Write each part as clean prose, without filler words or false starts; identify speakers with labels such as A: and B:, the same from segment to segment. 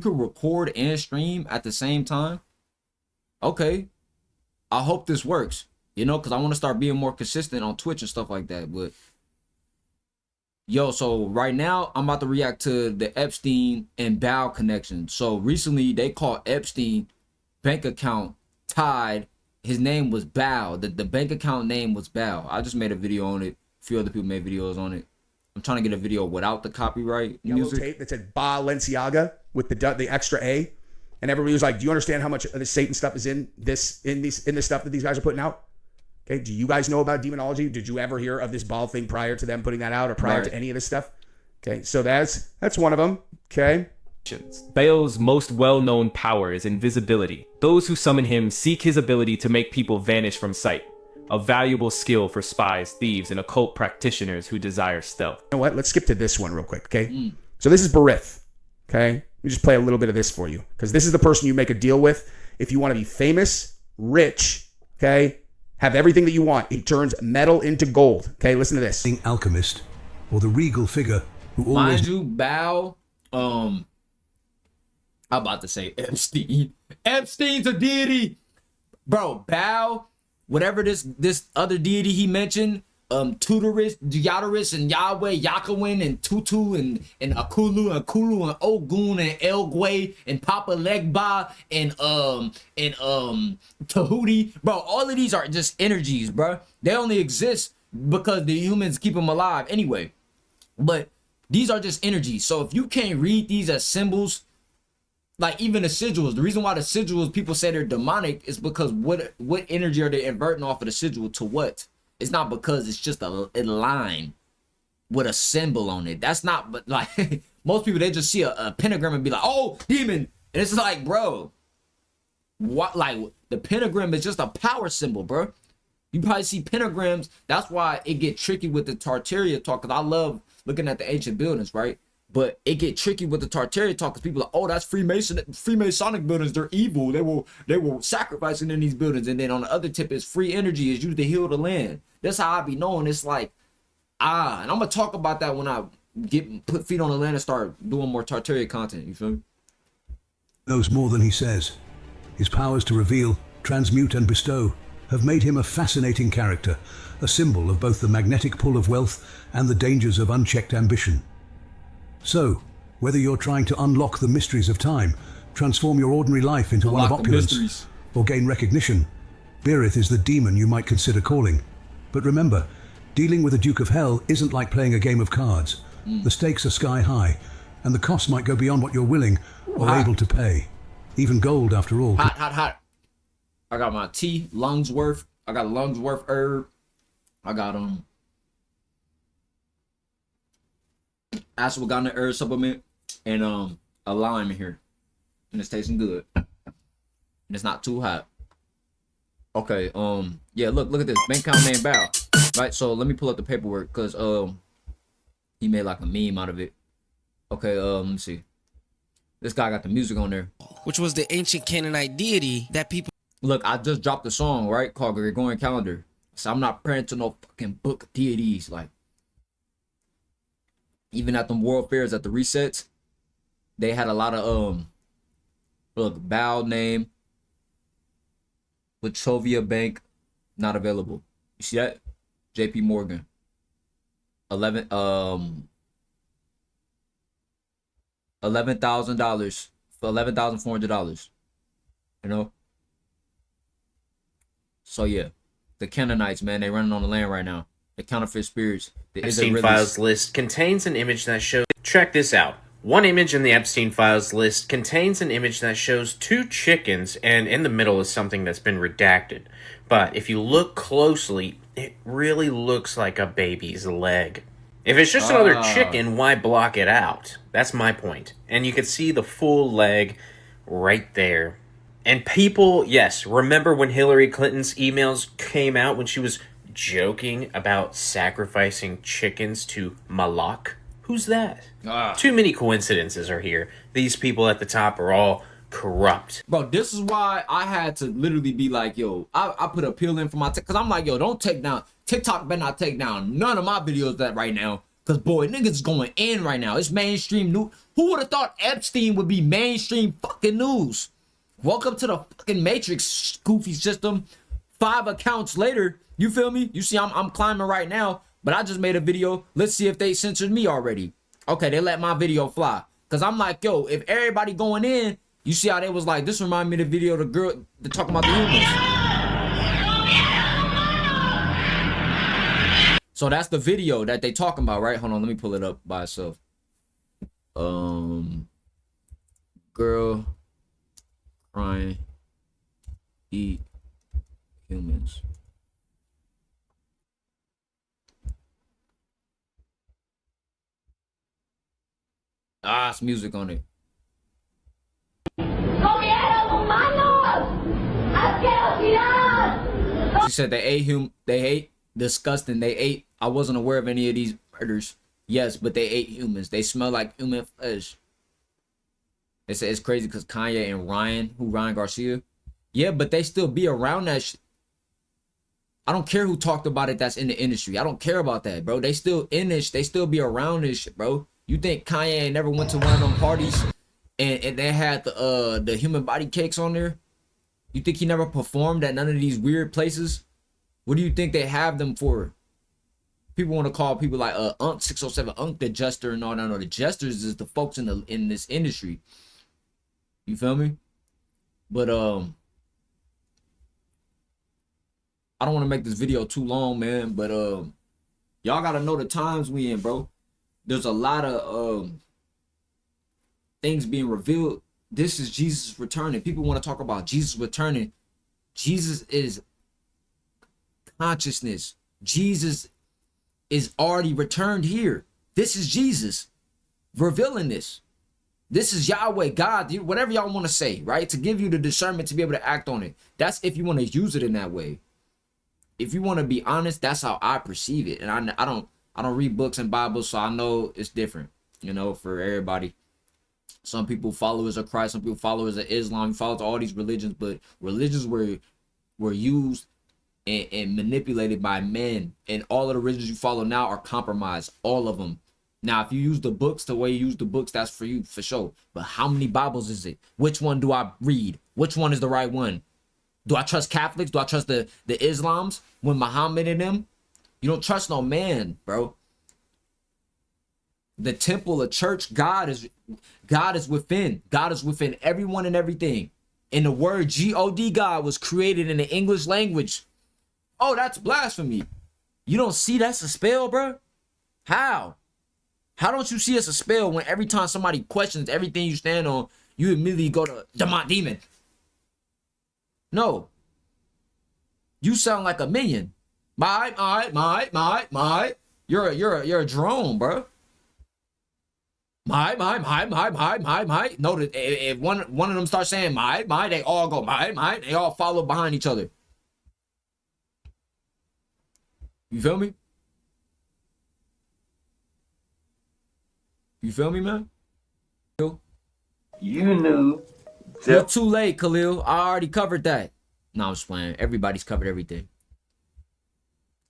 A: could record and stream at the same time. Okay, I hope this works, you know, because I want to start being more consistent on Twitch and stuff like that. But yo, so right now I'm about to react to the Epstein and Baal connection. So recently they caught Epstein bank account tied. His name was Baal. The bank account name was Baal. I just made a video on it. A few other people made videos on it. I'm trying to get a video without the copyright music.
B: Tape that said Balenciaga with the extra A, and everybody was like, "Do you understand how much of the Satan stuff is in this stuff that these guys are putting out?" Okay, do you guys know about demonology? Did you ever hear of this Baal thing prior to them putting that out, or prior to any of this stuff? Okay, so that's one of them. Okay.
C: Baal's most well-known power is invisibility. Those who summon him seek his ability to make people vanish from sight, a valuable skill for spies, thieves, and occult practitioners who desire stealth.
B: You know what? Let's skip to this one real quick, okay? So this is Barith, okay? Let me just play a little bit of this for you, because this is the person you make a deal with if you want to be famous, rich, okay? Have everything that you want. He turns metal into gold, okay? Listen to this.
D: The alchemist, or the regal figure who always...
A: Mind you, Baal, I'm about to say Epstein. Epstein's a deity. Bro, Baal, whatever this other deity he mentioned, Tutoris, Yadaris, and Yahweh, Yakawin, and Tutu, and Akulu, and Kulu, and Ogun, and Elgwe, and Papa Legba, and Tahuti. Bro, all of these are just energies, bro. They only exist because the humans keep them alive anyway. But these are just energies. So if you can't read these as symbols, like even the sigils, the reason why the sigils people say they're demonic is because what energy are they inverting off of the sigil to what? It's not because it's just a line with a symbol on it. That's not, but like most people, they just see a pentagram and be like, oh, demon. And it's like, bro, what? Like the pentagram is just a power symbol, bro. You probably see pentagrams. That's why it get tricky with the Tartaria talk, because I love looking at the ancient buildings, right? But it get tricky with the Tartaria talk because people are like, oh, that's Freemasonic buildings. They're evil. They were sacrificing in these buildings. And then on the other tip is free energy is used to heal the land. That's how I be knowing. It's like, and I'm gonna talk about that when I put feet on the land and start doing more Tartaria content. You feel me?
D: Knows more than he says. His powers to reveal, transmute, and bestow have made him a fascinating character, a symbol of both the magnetic pull of wealth and the dangers of unchecked ambition. So, whether you're trying to unlock the mysteries of time, transform your ordinary life into one of opulence, or gain recognition, Barith is the demon you might consider calling. But remember, dealing with a Duke of Hell isn't like playing a game of cards. The stakes are sky high, and the cost might go beyond what you're willing or able to pay. Even gold, after all.
A: Hot. I got my tea, Lungsworth. I got a Lungsworth herb. I got ashwagandha herb supplement and a lime in here, and it's tasting good, and it's not too hot. Okay, yeah, look at this bank account name Baal, right? So let me pull up the paperwork because he made like a meme out of it. Okay, let me see. This guy got the music on there,
E: which was the ancient Canaanite deity that people.
A: Look, I just dropped a song, right, called Gregorian Calendar. So I'm not praying to no fucking book of deities. Like, even at the world fairs, at the resets, they had a lot of look, Baal name, Wachovia Bank, not available. You see that? JP Morgan. $11,000 for $11,400. You know? So yeah, the Canaanites, man, they running on the land right now. The counterfeit spirits. The
F: Epstein Files list contains an image that shows. Check this out. One image in the Epstein Files list contains an image that shows two chickens, and in the middle is something that's been redacted. But if you look closely, it really looks like a baby's leg. If it's just another chicken, why block it out? That's my point. And you can see the full leg right there. And people, yes, remember when Hillary Clinton's emails came out when she was joking about sacrificing chickens to Moloch? Who's that? Too many coincidences are here. These people at the top are all corrupt.
A: Bro, this is why I had to literally be like, yo, I put a appeal in for my because I'm like, yo, don't take down TikTok better not take down none of my videos that right now, Cause boy, niggas going in right now. It's mainstream news. Who would have thought Epstein would be mainstream fucking news? Welcome to the fucking Matrix, goofy system. 5 accounts later, you feel me? You see, I'm climbing right now, but I just made a video. Let's see if they censored me already. Okay, they let my video fly. Cause I'm like, yo, if everybody going in, you see how they was like, this remind me of the video of the girl that talking about the humans. So that's the video that they talking about, right? Hold on, let me pull it up by itself. Girl crying, eat humans. Ah, it's music on it. She said they ate disgusting. They ate. I wasn't aware of any of these murders. Yes, but they ate humans. They smell like human flesh. They say it's crazy because Kanye and Ryan Garcia. Yeah, but they still be around that shit. I don't care who talked about it that's in the industry. I don't care about that, bro. They still in this. They still be around this shit, bro. You think Kanye ain't never went to one of them parties and they had the human body cakes on there? You think he never performed at none of these weird places? What do you think they have them for? People want to call people like Unc 607 Unc the jester and all that. No, the jesters is the folks in this industry. You feel me? But I don't want to make this video too long, man. But y'all gotta know the times we in, bro. There's a lot of things being revealed. This is Jesus returning. People want to talk about Jesus returning. Jesus is consciousness. Jesus is already returned here. This is Jesus revealing this. This is Yahweh, God, whatever y'all want to say, right? To give you the discernment to be able to act on it. That's if you want to use it in that way. If you want to be honest, that's how I perceive it. And I don't read books and Bibles, so I know it's different, you know, for everybody. Some people followers of Christ, some people followers of Islam, followers of all these religions, but religions were used and manipulated by men, and all of the religions you follow now are compromised, all of them. Now, if you use the books the way you use the books, that's for you, for sure. But how many Bibles is it? Which one do I read? Which one is the right one? Do I trust Catholics? Do I trust the Islams? When Muhammad and them? You don't trust no man, bro. The temple, a church, God is within. God is within everyone and everything. And the word God, God, was created in the English language. Oh, that's blasphemy. You don't see that's a spell, bro? How? How don't you see it's a spell when every time somebody questions everything you stand on, you immediately go to demon? No. You sound like a minion. My. You're a drone, bro. My. No, if one of them starts saying my, they all go my. They all follow behind each other. You feel me? You feel me, man?
G: You knew.
A: You're too late, Khalil. I already covered that. No, I'm just playing. Everybody's covered everything.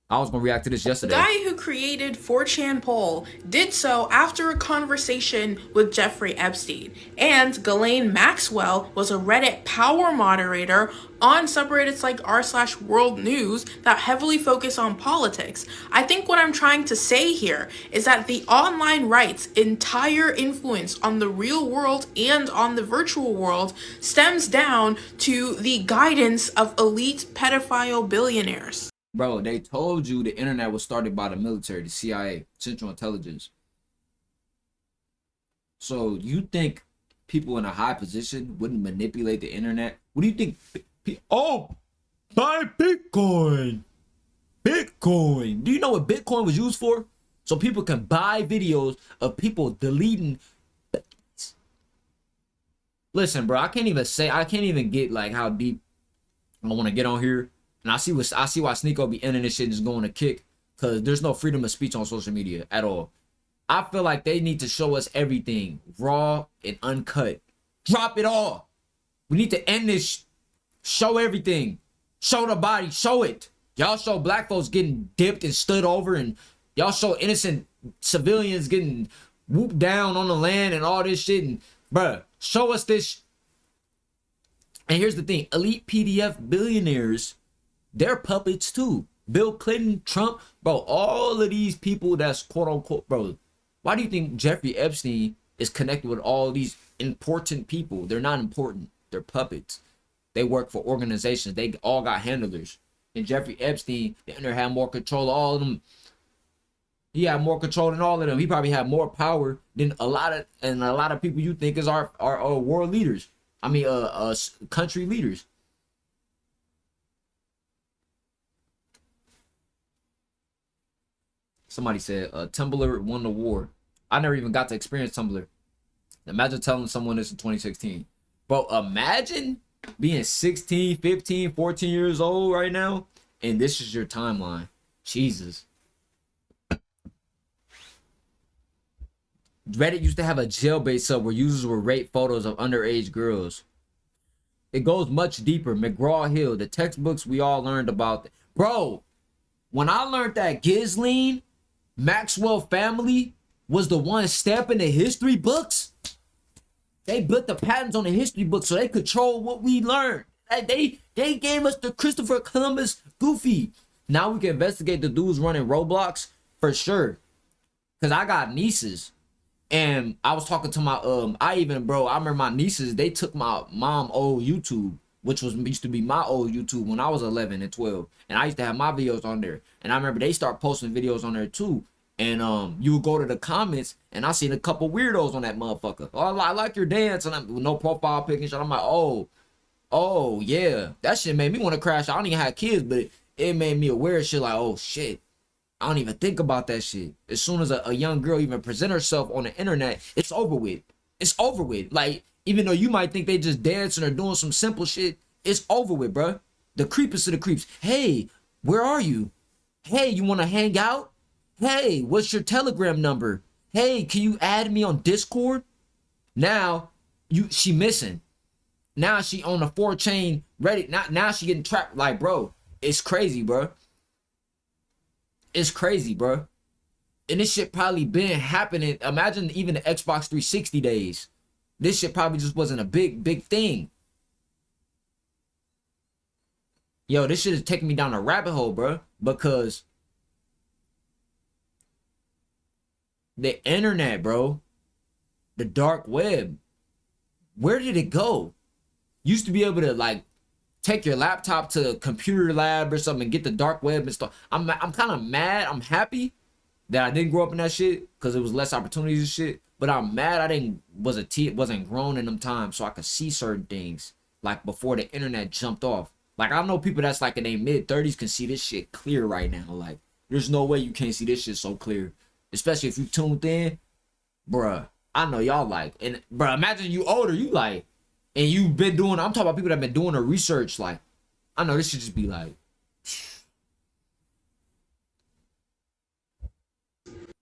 A: I was gonna react to this yesterday.
H: The guy who created 4chan poll did so after a conversation with Jeffrey Epstein, and Ghislaine Maxwell was a Reddit power moderator on subreddits like r/world news that heavily focus on politics. I think what I'm trying to say here is that the online right's entire influence on the real world and on the virtual world stems down to the guidance of elite pedophile billionaires.
A: Bro, they told you the internet was started by the military, the CIA, Central Intelligence. So you think people in a high position wouldn't manipulate the internet? What do you think? Oh, buy Bitcoin. Bitcoin. Do you know what Bitcoin was used for? So people can buy videos of people deleting. Listen, bro, I can't even get like how deep I want to get on here. And I see why Sneeko be ending this shit just going to kick, because there's no freedom of speech on social media at all. I feel like they need to show us everything raw and uncut. Drop it all. We need to end this. Show everything. Show the body. Show it. Y'all show black folks getting dipped and stood over, and y'all show innocent civilians getting whooped down on the land and all this shit. And bruh, show us this. And here's the thing, elite PDF billionaires, they're puppets too. Bill Clinton, Trump, bro, all of these people that's quote unquote, bro. Why do you think Jeffrey Epstein is connected with all these important people? They're not important. They're puppets. They work for organizations. They all got handlers. And Jeffrey Epstein, the owner, had more control of all of them. He had more control than all of them. He probably had more power than a lot of people you think is our world leaders. I mean, country leaders. Somebody said Tumblr won the war. I never even got to experience Tumblr. Imagine telling someone this in 2016. Bro, imagine being 16, 15, 14 years old right now, and this is your timeline. Jesus. Reddit used to have a jailbait sub where users would rate photos of underage girls. It goes much deeper. McGraw-Hill, the textbooks we all learned about. Bro, when I learned that Ghislaine Maxwell family was the one stamping the history books, they put the patents on the history books so they control what we learned. They gave us the Christopher Columbus goofy. Now we can investigate the dudes running Roblox for sure. Cause I got nieces. And I was talking to my I remember my nieces, they took my mom old YouTube, which used to be my old YouTube when I was 11 and 12, and I used to have my videos on there. And I remember they start posting videos on there too. And you would go to the comments, and I seen a couple weirdos on that motherfucker. Oh, I like your dance, and I'm with no profile pic and shit. I'm like, oh yeah, that shit made me want to crash. I don't even have kids, but it made me aware of shit like, oh shit. I don't even think about that shit. As soon as a young girl even present herself on the internet, it's over with. It's over with. Like, even though you might think they just dancing or doing some simple shit, it's over with, bro. The creepest of the creeps. Hey, where are you? Hey, you want to hang out? Hey, what's your Telegram number? Hey, can you add me on Discord? Now, she missing. Now she on the 4chain Reddit. Now she getting trapped. Like, bro, it's crazy, bro. It's crazy, bro. And this shit probably been happening. Imagine even the Xbox 360 days. This shit probably just wasn't a big thing. Yo, this shit is taking me down a rabbit hole, bro. Because the internet, bro. The dark web. Where did it go? Used to be able to, like, take your laptop to a computer lab or something and get the dark web and stuff. I'm kind of mad. I'm happy that I didn't grow up in that shit because it was less opportunities and shit. But I'm mad I wasn't grown in them times so I could see certain things like before the internet jumped off. Like, I know people that's like in their mid-30s can see this shit clear right now. Like, there's no way you can't see this shit so clear, especially if you tuned in, bruh. I know y'all like, and bruh, imagine you older, you like. And you've been doing, I'm talking about people that have been doing the research. Like, I know this should just be like.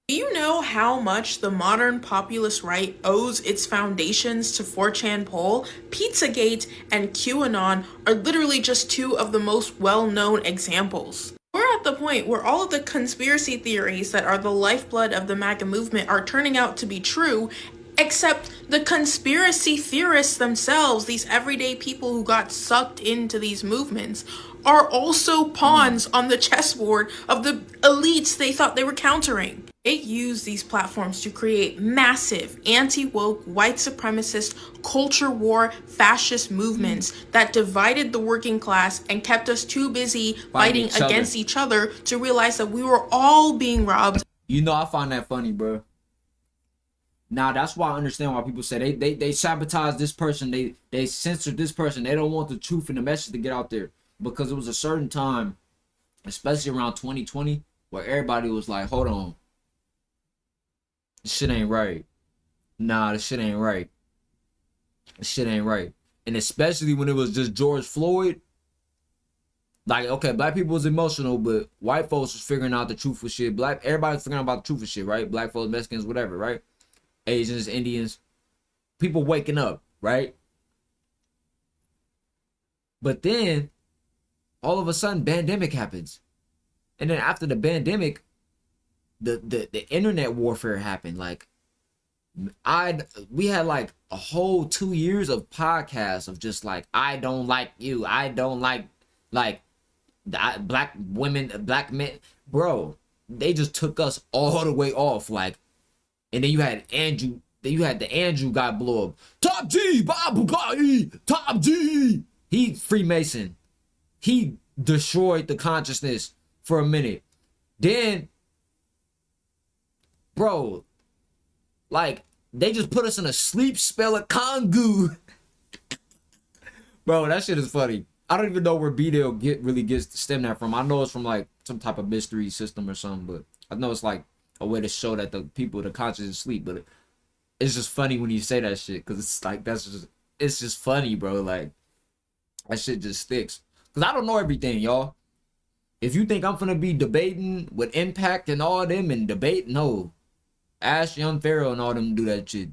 H: Do you know how much the modern populist right owes its foundations to 4chan poll? Pizzagate and QAnon are literally just two of the most well-known examples. We're at the point where all of the conspiracy theories that are the lifeblood of the MAGA movement are turning out to be true, except the conspiracy theorists themselves, these everyday people who got sucked into these movements, are also pawns on the chessboard of the elites they thought they were countering. They use these platforms to create massive anti-woke, white supremacist, culture war, fascist movements that divided the working class and kept us too busy fighting against each other to realize that we were all being robbed.
A: You know, I find that funny, bro. Now, that's why I understand why people say they sabotage this person, they censored this person. They don't want the truth and the message to get out there. Because it was a certain time, especially around 2020, where everybody was like, hold on. This shit ain't right. Nah, this shit ain't right. This shit ain't right. And especially when it was just George Floyd. Like, okay, black people was emotional, but white folks was figuring out the truth for shit. Everybody was figuring out about the truth for shit, right? Black folks, Mexicans, whatever, right? Asians, Indians, people waking up, right? But then, all of a sudden, pandemic happens. And then after the pandemic, the internet warfare happened. Like we had like a whole 2 years of podcasts of just like, I don't like you, I don't like black women, black men, bro. They just took us all the way off. Like, and then you had Andrew. Then you had the Andrew guy blow up. Top G, Bob Bugatti, Top G. He Freemason. He destroyed the consciousness for a minute. Then, bro, like, they just put us in a sleep spell of Kongu. Bro, that shit is funny. I don't even know where B-Dale really gets to stem that from. I know it's from like some type of mystery system or something, but I know it's like a way to show that the people, the conscious is asleep. But it's just funny when you say that shit, because it's like, it's just funny, bro. Like, that shit just sticks. Because I don't know everything, y'all. If you think I'm gonna be debating with Impact and all them and debate, no. Ask Young Pharaoh and all them do that shit.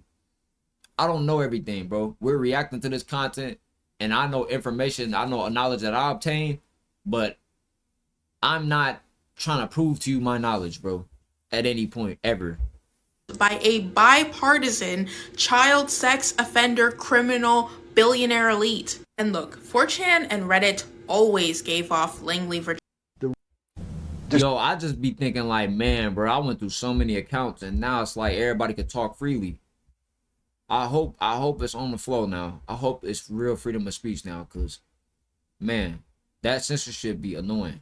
A: I don't know everything, bro. We're reacting to this content, and I know information, I know knowledge that I obtain, but I'm not trying to prove to you my knowledge, bro, at any point, ever.
H: By a bipartisan child sex offender criminal billionaire elite. And look, 4chan and Reddit always gave off Langley, Virginia.
A: Yo, I just be thinking like, man, bro, I went through so many accounts, and now it's like everybody could talk freely. I hope it's on the flow now. I hope it's real freedom of speech now, because, man, that censorship be annoying.